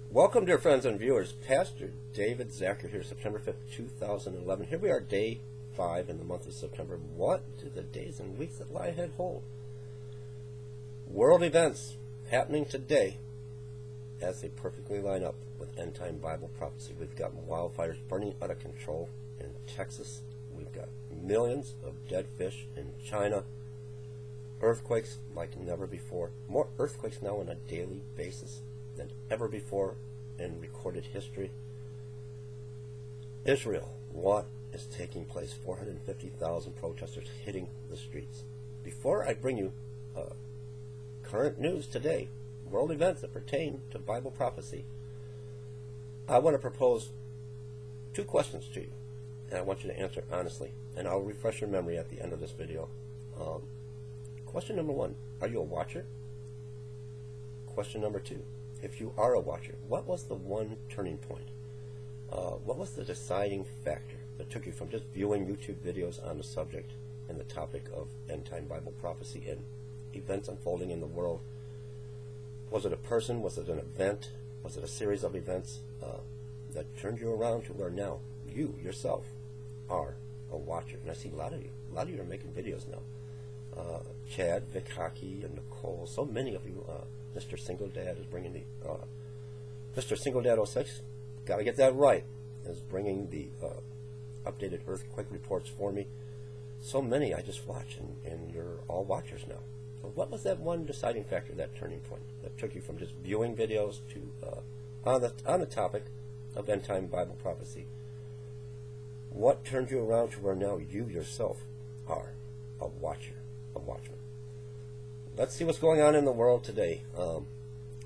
Welcome, dear friends and viewers. Pastor David Zacher here, September 5th, 2011. Here we are, day 5 in the month of September. What do the days and weeks that lie ahead hold? World events happening today as they perfectly line up with end-time Bible prophecy. We've got wildfires burning out of control in Texas. We've got millions of dead fish in China. Earthquakes like never before. More earthquakes now on a daily basis than ever before in recorded history. Israel, what is taking place? 450,000 protesters hitting the streets. Before I bring you current news today, world events that pertain to Bible prophecy, I want to propose two questions to you, and I want you to answer honestly, and I'll refresh your memory at the end of this video. Question number 1, are you a watcher? Question number 2, if you are a watcher, what was the one turning point? What was the deciding factor that took you from just viewing YouTube videos on the subject and the topic of end-time Bible prophecy and events unfolding in the world? Was it a person? Was it an event? Was it a series of events that turned you around to where now you yourself are a watcher? And I see a lot of you are making videos now. Chad, Vic Hockey, and Nicole, so many of you. Mr. Single Dad is bringing the Mr. Single Dad 06, gotta get that right, is bringing the updated earthquake reports for me. So many I just watch, and you're all watchers now. So what was that one deciding factor, that turning point, that took you from just viewing videos to on the topic of end time Bible prophecy? What turned you around to where now you yourself are a watcher, a watchman? Let's see what's going on in the world today.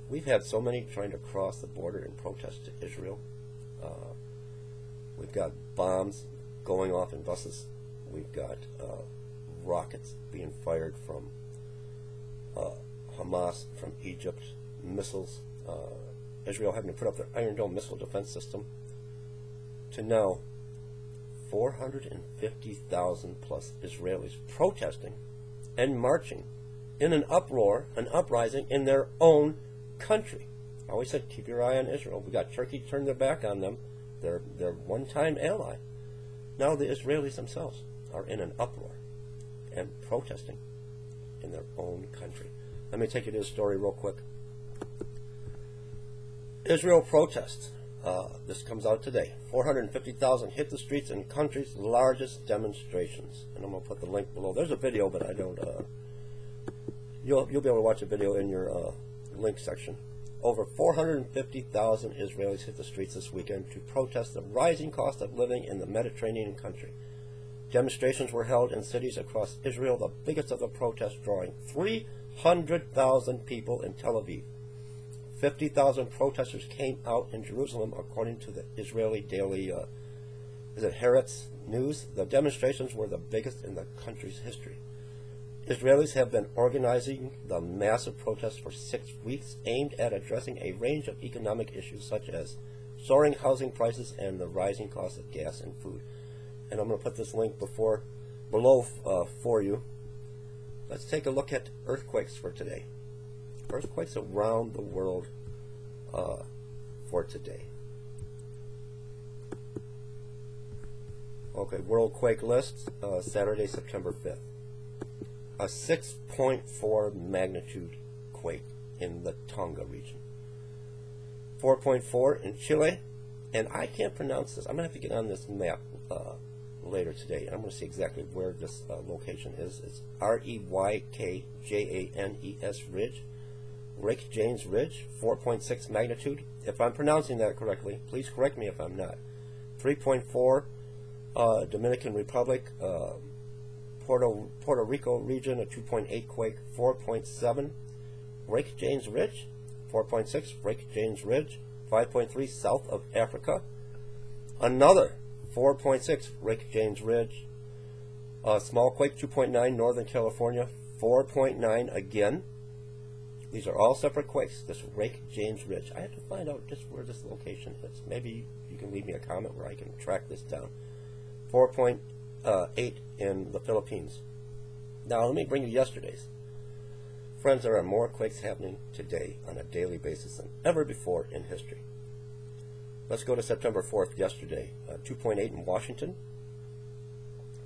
We've had so many trying to cross the border in protest to Israel. We've got bombs going off in buses. We've got rockets being fired from Hamas, from Egypt, missiles. Israel having to put up their Iron Dome missile defense system. To now, 450,000 plus Israelis protesting and marching in an uproar, an uprising in their own country. I always said, keep your eye on Israel. We got Turkey turned their back on them, their one-time ally. Now the Israelis themselves are in an uproar and protesting in their own country. Let me take you to this story real quick. Israel protests. This comes out today. 450,000 hit the streets in country's largest demonstrations. And I'm going to put the link below. There's a video, but I don't... You'll be able to watch a video in your link section. Over 450,000 Israelis hit the streets this weekend to protest the rising cost of living in the Mediterranean country. Demonstrations were held in cities across Israel, the biggest of the protests drawing 300,000 people in Tel Aviv. 50,000 protesters came out in Jerusalem, according to the Israeli daily, is it Haaretz News? The demonstrations were the biggest in the country's history. Israelis have been organizing the massive protests for 6 weeks, aimed at addressing a range of economic issues such as soaring housing prices and the rising cost of gas and food. And I'm going to put this link below for you. Let's take a look at earthquakes for today. Earthquakes around the world for today. Okay, World Quake List, Saturday, September 5th. A 6.4 magnitude quake in the Tonga region. 4.4 in Chile, and I can't pronounce this. I'm going to have to get on this map later today, and I'm going to see exactly where this location is. It's Reykjanes Ridge, Reykjanes Ridge, 4.6 magnitude. If I'm pronouncing that correctly, please correct me if I'm not. 3.4 Dominican Republic, Puerto Rico region, a 2.8 quake. 4.7 Reykjanes Ridge, 4.6 Reykjanes Ridge, 5.3 south of Africa. Another 4.6 Reykjanes Ridge, a small quake. 2.9 Northern California, 4.9 again. These are all separate quakes. This Reykjanes Ridge. I have to find out just where this location is. Maybe you can leave me a comment where I can track this down. 4.8 in the Philippines. Now let me bring you yesterday's. Friends, there are more quakes happening today on a daily basis than ever before in history. Let's go to September 4th, yesterday. 2.8 in Washington,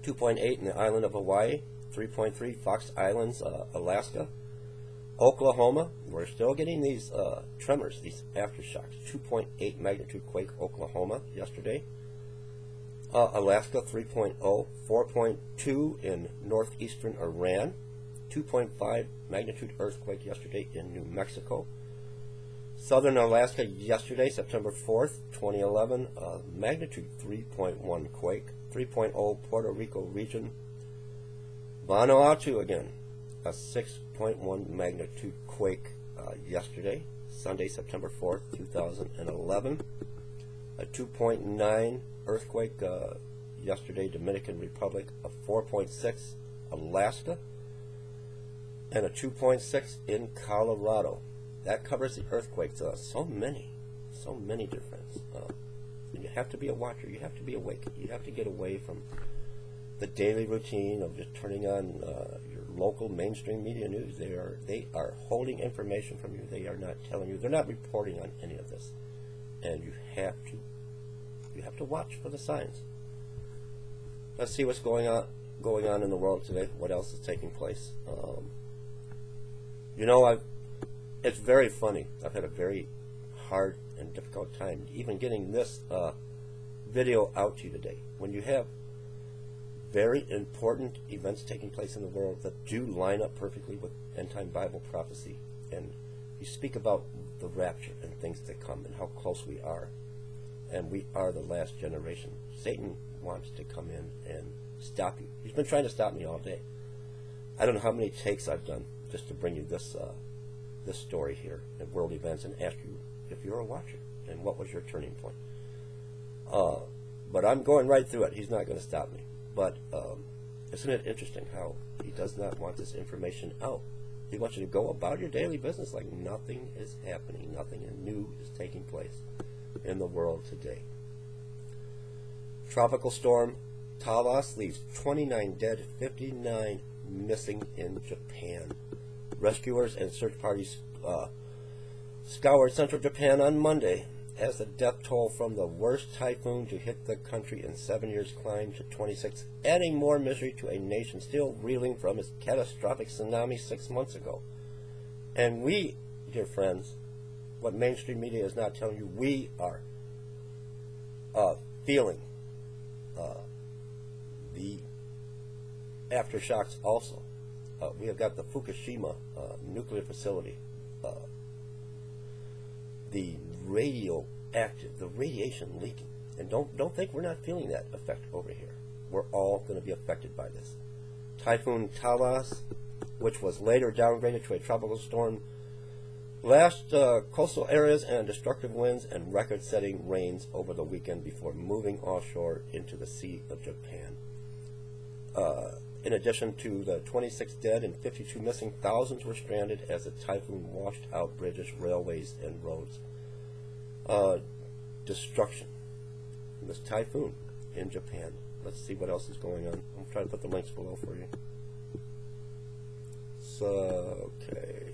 2.8 in the island of Hawaii, 3.3 Fox Islands, Alaska, Oklahoma. We're still getting these tremors, these aftershocks. 2.8 magnitude quake, Oklahoma, yesterday. Alaska, 3.0, 4.2 in northeastern Iran, 2.5 magnitude earthquake yesterday in New Mexico. Southern Alaska yesterday, September 4th, 2011, magnitude 3.1 quake, 3.0 Puerto Rico region. Vanuatu again, a 6.1 magnitude quake yesterday, Sunday, September 4th, 2011. A 2.9 earthquake yesterday, Dominican Republic. A 4.6 Alaska. And a 2.6 in Colorado. That covers the earthquakes. So many different. And you have to be a watcher. You have to be awake. You have to get away from the daily routine of just turning on your local mainstream media news. They are holding information from you. They are not telling you. They're not reporting on any of this. And you have to watch for the signs. Let's see what's going on in the world today. What else is taking place? It's very funny. I've had a very hard and difficult time even getting this video out to you today. When you have very important events taking place in the world that do line up perfectly with end-time Bible prophecy, and you speak about the rapture and things that come and how close we are, and we are the last generation. Satan wants to come in and stop you. He's been trying to stop me all day. I don't know how many takes I've done just to bring you this story here at World Events and ask you if you're a watcher and what was your turning point. But I'm going right through it. He's not going to stop me. But isn't it interesting how he does not want this information out? He wants you to go about your daily business like nothing is happening, nothing new is taking place in the world today. Tropical storm Talas leaves 29 dead, 59 missing in Japan. Rescuers and search parties scoured central Japan on Monday as the death toll from the worst typhoon to hit the country in 7 years climbed to 26, adding more misery to a nation still reeling from its catastrophic tsunami 6 months ago. And we, dear friends, what mainstream media is not telling you, we are feeling the aftershocks also. We have got the Fukushima nuclear facility, the radiation leaking. And don't think we're not feeling that effect over here. We're all going to be affected by this. Typhoon Talas, which was later downgraded to a tropical storm, lashed coastal areas and destructive winds and record-setting rains over the weekend before moving offshore into the Sea of Japan. In addition to the 26 dead and 52 missing, thousands were stranded as the typhoon washed out bridges, railways, and roads. Destruction from this typhoon in Japan. Let's see what else is going on. I'll try to put the links below for you. So, okay.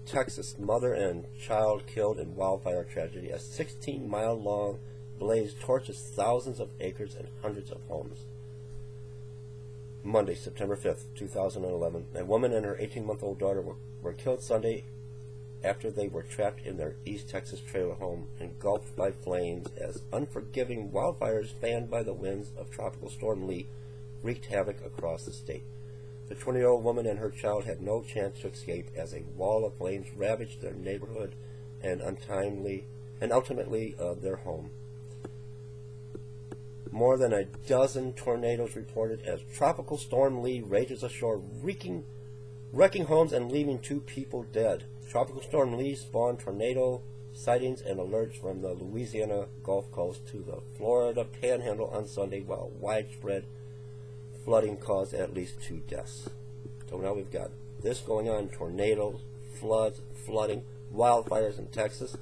Texas, mother and child killed in wildfire tragedy. A 16-mile-long blaze torches thousands of acres and hundreds of homes. Monday, September 5th, 2011. A woman and her 18-month-old daughter were killed Sunday after they were trapped in their East Texas trailer home, engulfed by flames as unforgiving wildfires fanned by the winds of Tropical Storm Lee wreaked havoc across the state. The 20-year-old woman and her child had no chance to escape as a wall of flames ravaged their neighborhood and ultimately their home. More than a dozen tornadoes reported as Tropical Storm Lee rages ashore, wrecking homes and leaving 2 people dead. Tropical Storm Lee spawned tornado sightings and alerts from the Louisiana Gulf Coast to the Florida Panhandle on Sunday, while widespread flooding caused at least 2 deaths. So now we've got this going on: tornadoes, floods, flooding, wildfires in Texas.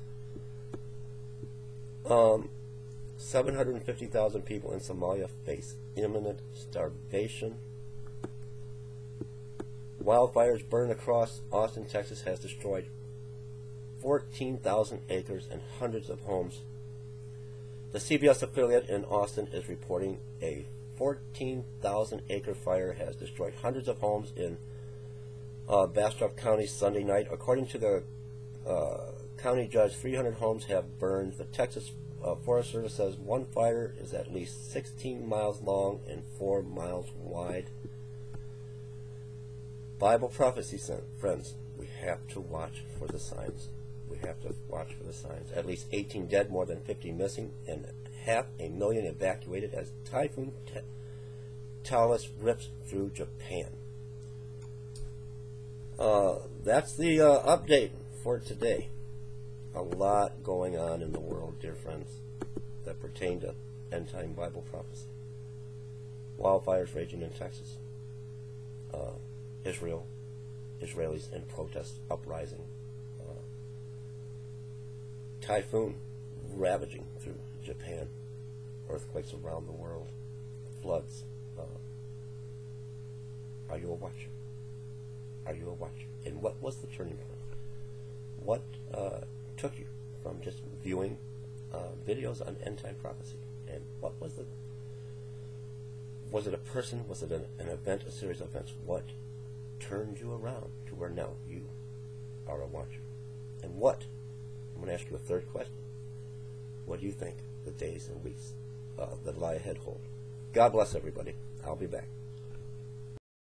750,000 people in Somalia face imminent starvation. Wildfires burn across Austin, Texas has destroyed 14,000 acres and hundreds of homes. The CBS affiliate in Austin is reporting a 14,000 acre fire has destroyed hundreds of homes in Bastrop County Sunday night. According to the county judge, 300 homes have burned. The Texas Forest Service says one fire is at least 16 miles long and 4 miles wide. Bible prophecy, friends. We have to watch for the signs. We have to watch for the signs. At least 18 dead, more than 50 missing, and 500,000 evacuated as Typhoon Talas rips through Japan. That's the update for today. A lot going on in the world, dear friends, that pertain to end-time Bible prophecy. Wildfires raging in Texas. Israelis in protest, uprising. Typhoon ravaging through Japan. Earthquakes around the world. Floods. Are you a watcher? Are you a watcher? And what was the turning point? What took you from just viewing videos on end-time prophecy? And what was the... Was it a person? Was it an event, a series of events? What turned you around to where now you are a watcher? And what? I'm going to ask you a third question. What do you think the days and weeks that lie ahead hold? God bless everybody. I'll be back.